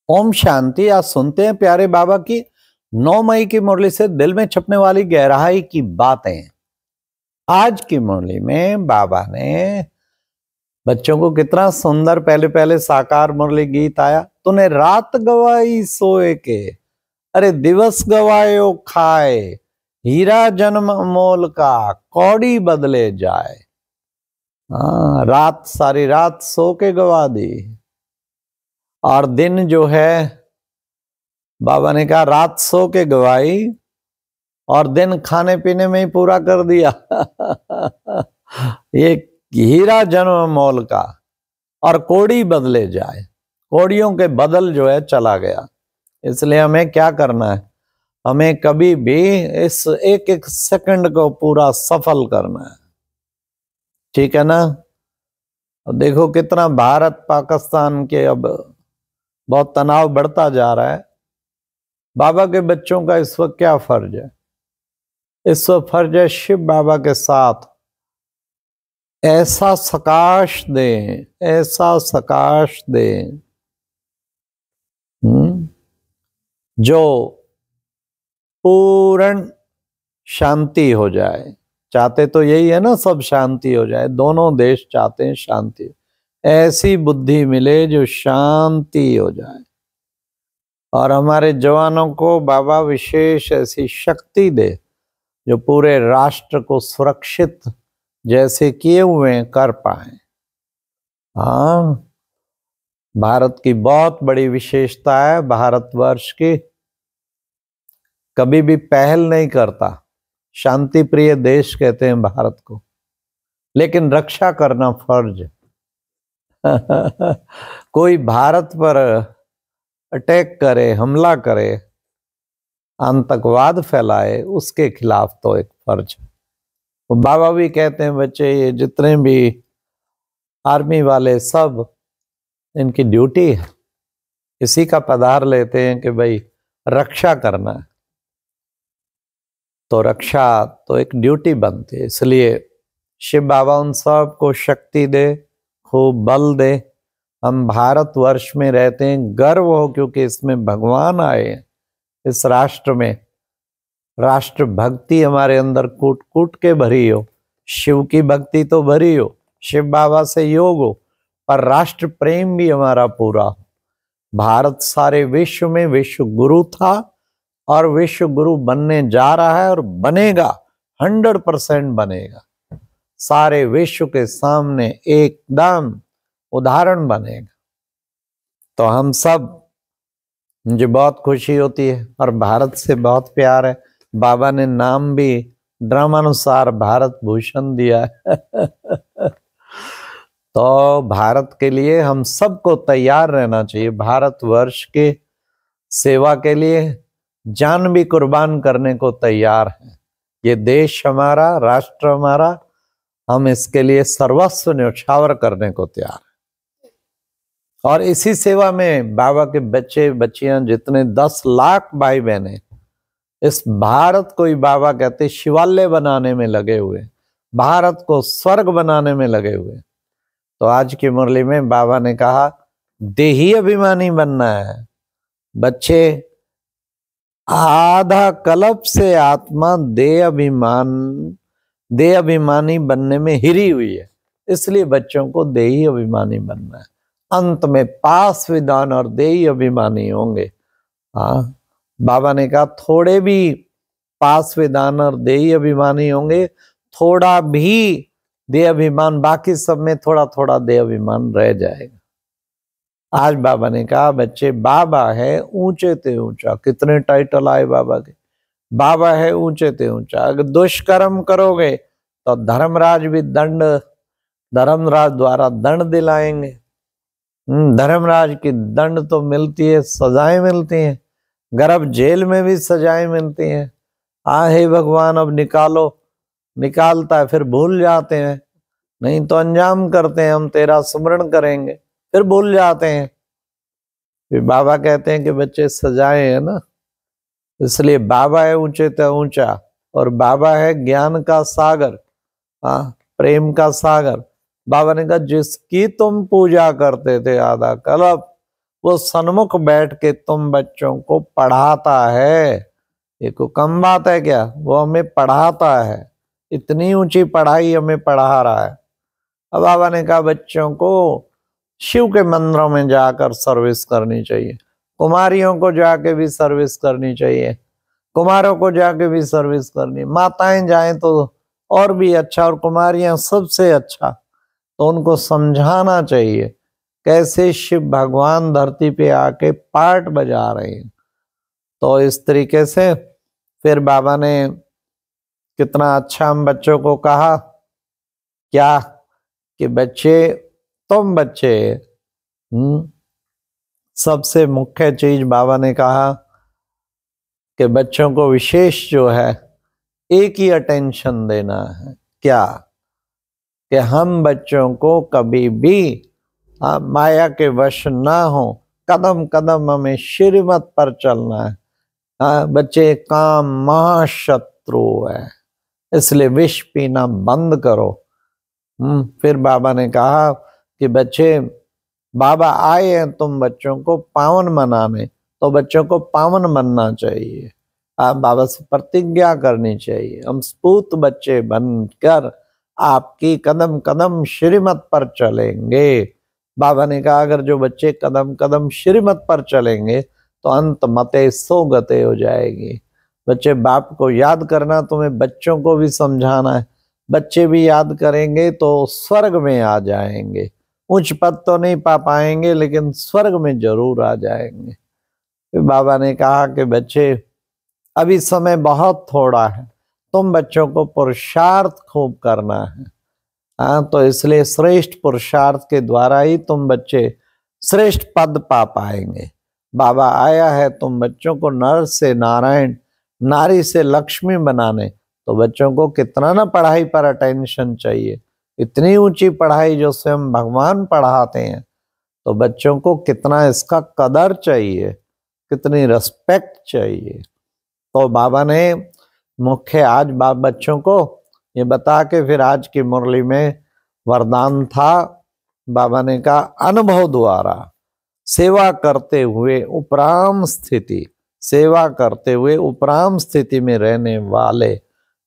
ओम शांति। आज सुनते हैं प्यारे बाबा की 9 मई की मुरली से दिल में छपने वाली गहराई की बातें। आज की मुरली में बाबा ने बच्चों को कितना सुंदर पहले पहले साकार मुरली गीत आया। तूने रात गवाई सोए के, अरे दिवस गवायो खाए, हीरा जन्म अमोल का, कौड़ी बदले जाए। हाँ, रात सारी रात सो के गवा दी, और दिन जो है बाबा ने कहा रात सो के गवाई और दिन खाने पीने में ही पूरा कर दिया। ये हीरा जन्म मोल का, और कोड़ी बदले जाए, कोड़ियों के बदल जो है चला गया। इसलिए हमें क्या करना है, हमें कभी भी इस एक एक सेकंड को पूरा सफल करना है, ठीक है ना। देखो कितना भारत पाकिस्तान के अब बहुत तनाव बढ़ता जा रहा है। बाबा के बच्चों का इस वक्त क्या फर्ज है? इस वक्त फर्ज है शिव बाबा के साथ ऐसा सकाश दें, ऐसा सकाश दें जो पूर्ण शांति हो जाए। चाहते तो यही है ना, सब शांति हो जाए, दोनों देश चाहते हैं शांति। ऐसी बुद्धि मिले जो शांति हो जाए, और हमारे जवानों को बाबा विशेष ऐसी शक्ति दे जो पूरे राष्ट्र को सुरक्षित जैसे किए हुए कर पाए। हाँ, भारत की बहुत बड़ी विशेषता है, भारतवर्ष की कभी भी पहल नहीं करता। शांति प्रिय देश कहते हैं भारत को, लेकिन रक्षा करना फर्ज है। कोई भारत पर अटैक करे, हमला करे, आतंकवाद फैलाए, उसके खिलाफ तो एक फर्ज है। वो बाबा भी कहते हैं बच्चे, ये जितने भी आर्मी वाले सब, इनकी ड्यूटी है, इसी का पधार लेते हैं कि भाई रक्षा करना है, तो रक्षा तो एक ड्यूटी बनती है। इसलिए शिव बाबा उन सब को शक्ति दे, खूब बल दे। हम भारतवर्ष में रहते हैं, गर्व हो, क्योंकि इसमें भगवान आए हैं। इस राष्ट्र में राष्ट्र भक्ति हमारे अंदर कूट कूट के भरी हो, शिव की भक्ति तो भरी हो, शिव बाबा से योग हो, पर राष्ट्र प्रेम भी हमारा पूरा हो। भारत सारे विश्व में विश्व गुरु था, और विश्व गुरु बनने जा रहा है, और बनेगा, 100% बनेगा। सारे विश्व के सामने एकदम उदाहरण बनेगा। तो हम सब, मुझे बहुत खुशी होती है, और भारत से बहुत प्यार है। बाबा ने नाम भी ड्रामानुसार भारत भूषण दिया है। तो भारत के लिए हम सबको तैयार रहना चाहिए, भारतवर्ष के सेवा के लिए जान भी कुर्बान करने को तैयार है। ये देश हमारा, राष्ट्र हमारा, हम इसके लिए सर्वस्व न्यौछावर करने को तैयार है। और इसी सेवा में बाबा के बच्चे बच्चियां जितने 10 लाख भाई बहने इस भारत को ही बाबा कहते शिवालय बनाने में लगे हुए, भारत को स्वर्ग बनाने में लगे हुए। तो आज की मुरली में बाबा ने कहा देही अभिमानी बनना है। बच्चे, आधा कल्प से आत्मा देह अभिमानी बनने में हिरी हुई है, इसलिए बच्चों को देही अभिमानी बनना है। अंत में पास विधान और देही अभिमानी होंगे। हाँ, बाबा ने कहा थोड़े भी पास विधान और देही अभिमानी होंगे, थोड़ा भी देह अभिमान, बाकी सब में थोड़ा थोड़ा देह अभिमान रह जाएगा। आज बाबा ने कहा बच्चे, बाबा है ऊंचे ते ऊंचा। कितने टाइटल आए बाबा के, बाबा है ऊंचे ते ऊंचा। अगर दुष्कर्म करोगे तो धर्मराज भी धर्मराज द्वारा दंड दिलाएंगे। धर्मराज की दंड तो मिलती है, सजाएं मिलती हैं, गर्भ जेल में भी सजाएं मिलती हैं। हे भगवान अब निकालो, निकालता है, फिर भूल जाते हैं, नहीं तो अंजाम करते हैं, हम तेरा स्मरण करेंगे, फिर भूल जाते हैं। फिर बाबा कहते हैं कि बच्चे सजाए है ना, इसलिए बाबा है ऊंचे ते ऊंचा, और बाबा है ज्ञान का सागर, प्रेम का सागर। बाबा ने कहा जिसकी तुम पूजा करते थे आधा कल्प, वो सन्मुख बैठ के तुम बच्चों को पढ़ाता है। ये कोई कम बात है क्या? वो हमें पढ़ाता है, इतनी ऊंची पढ़ाई हमें पढ़ा रहा है। अब बाबा ने कहा बच्चों को शिव के मंदिरों में जाकर सर्विस करनी चाहिए, कुमारियों को जाके भी सर्विस करनी चाहिए, कुमारों को जाके भी सर्विस करनी, माताएं जाएं तो और भी अच्छा, और कुमारियां सबसे अच्छा। तो उनको समझाना चाहिए कैसे शिव भगवान धरती पे आके पार्ट बजा रहे हैं। तो इस तरीके से फिर बाबा ने कितना अच्छा हम बच्चों को कहा क्या कि बच्चे, तुम बच्चे, सबसे मुख्य चीज बाबा ने कहा कि बच्चों को विशेष जो है एक ही अटेंशन देना है। क्या? कि हम बच्चों को कभी भी माया के वश ना हो, कदम कदम हमें श्रीमत पर चलना है। बच्चे, काम महाशत्रु है, इसलिए विष पीना बंद करो। फिर बाबा ने कहा कि बच्चे, बाबा आए हैं तुम बच्चों को पावन मनाने, तो बच्चों को पावन बनना चाहिए। बाबा से प्रतिज्ञा करनी चाहिए, हम स्पूत बच्चे बनकर आपकी कदम कदम श्रीमत पर चलेंगे। बाबा ने कहा अगर जो बच्चे कदम कदम श्रीमत पर चलेंगे तो अंत मते सो गते हो जाएगी। बच्चे, बाप को याद करना, तुम्हें बच्चों को भी समझाना है। बच्चे भी याद करेंगे तो स्वर्ग में आ जाएंगे। उच्च पद तो नहीं पा पाएंगे लेकिन स्वर्ग में जरूर आ जाएंगे। फिर बाबा ने कहा कि बच्चे, अभी समय बहुत थोड़ा है, तुम बच्चों को पुरुषार्थ खूब करना है। तो इसलिए श्रेष्ठ पुरुषार्थ के द्वारा ही तुम बच्चे श्रेष्ठ पद पा पाएंगे। बाबा आया है तुम बच्चों को नर से नारायण, नारी से लक्ष्मी बनाने। तो बच्चों को कितना ना पढ़ाई पर अटेंशन चाहिए, इतनी ऊंची पढ़ाई जो स्वयं भगवान पढ़ाते हैं। तो बच्चों को कितना इसका कदर चाहिए, कितनी रिस्पेक्ट चाहिए। तो बाबा ने मुख्य आज बच्चों को ये बता के फिर आज की मुरली में वरदान था। बाबा ने कहा अनुभव द्वारा सेवा करते हुए उपराम स्थिति, सेवा करते हुए उपराम स्थिति में रहने वाले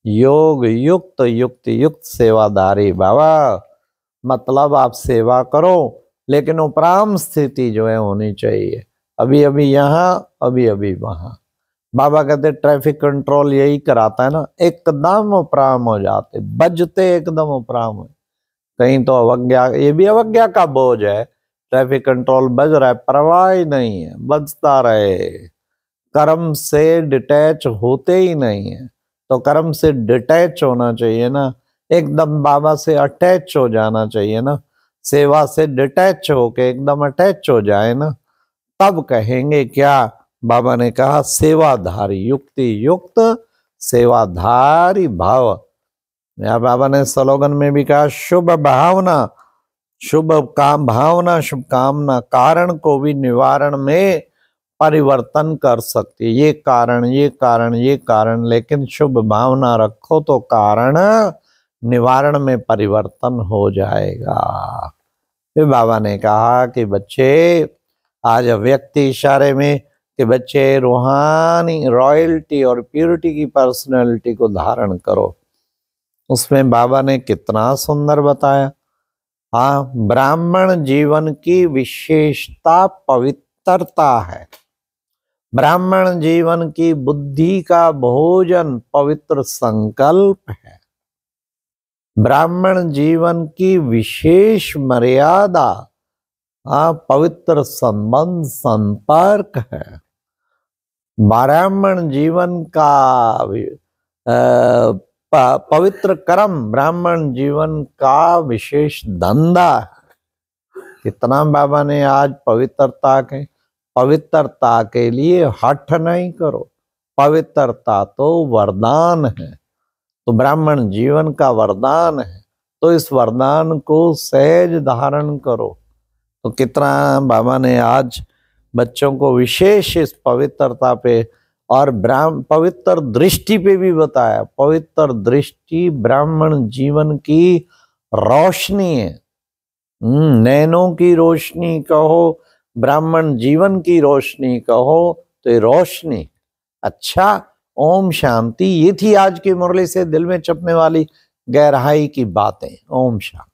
योग युक्त युक्ति युक्त सेवादारी। बाबा मतलब आप सेवा करो लेकिन उपराम स्थिति जो है होनी चाहिए, अभी अभी यहाँ अभी अभी वहाँ। बाबा कहते ट्रैफिक कंट्रोल यही कराता है ना, एकदम उपराम हो जाते, बजते एकदम उपराम हो। कहीं तो अवज्ञा, ये भी अवज्ञा का बोझ है। ट्रैफिक कंट्रोल बज रहा है, परवाह ही नहीं है, बजता रहे, कर्म से डिटैच होते ही नहीं है। तो कर्म से डिटैच होना चाहिए ना, एकदम बाबा से अटैच हो जाना चाहिए ना। सेवा से डिटैच होके एकदम अटैच हो जाए ना, तब कहेंगे क्या? बाबा ने कहा सेवाधारी, युक्ति युक्त सेवाधारी भाव। या बाबा ने स्लोगन में भी कहा शुभ भावना, शुभ काम भावना, शुभ कामना कारण को भी निवारण में परिवर्तन कर सकती है। ये कारण, ये कारण, ये कारण, लेकिन शुभ भावना रखो तो कारण निवारण में परिवर्तन हो जाएगा। फिर बाबा ने कहा कि बच्चे, आज व्यक्ति इशारे में कि बच्चे रूहानी रॉयल्टी और प्यूरिटी की पर्सनैलिटी को धारण करो। उसमें बाबा ने कितना सुंदर बताया। हाँ, ब्राह्मण जीवन की विशेषता पवित्रता है। ब्राह्मण जीवन की बुद्धि का भोजन पवित्र संकल्प है। ब्राह्मण जीवन की विशेष मर्यादा पवित्र संबंध संपर्क है। ब्राह्मण जीवन का पवित्र कर्म ब्राह्मण जीवन का विशेष धंधा है। कितना बाबा ने आज पवित्रता के लिए हठ नहीं करो, पवित्रता तो वरदान है, तो ब्राह्मण जीवन का वरदान है, तो इस वरदान को सहज धारण करो। तो कितना बाबा ने आज बच्चों को विशेष इस पवित्रता पे और पवित्र दृष्टि पे भी बताया। पवित्र दृष्टि ब्राह्मण जीवन की रोशनी है, नैनों की रोशनी कहो, ब्राह्मण जीवन की रोशनी कहो तो ये रोशनी। अच्छा, ओम शांति। ये थी आज की मुरली से दिल में चपने वाली गहराई की बातें। ओम शांति।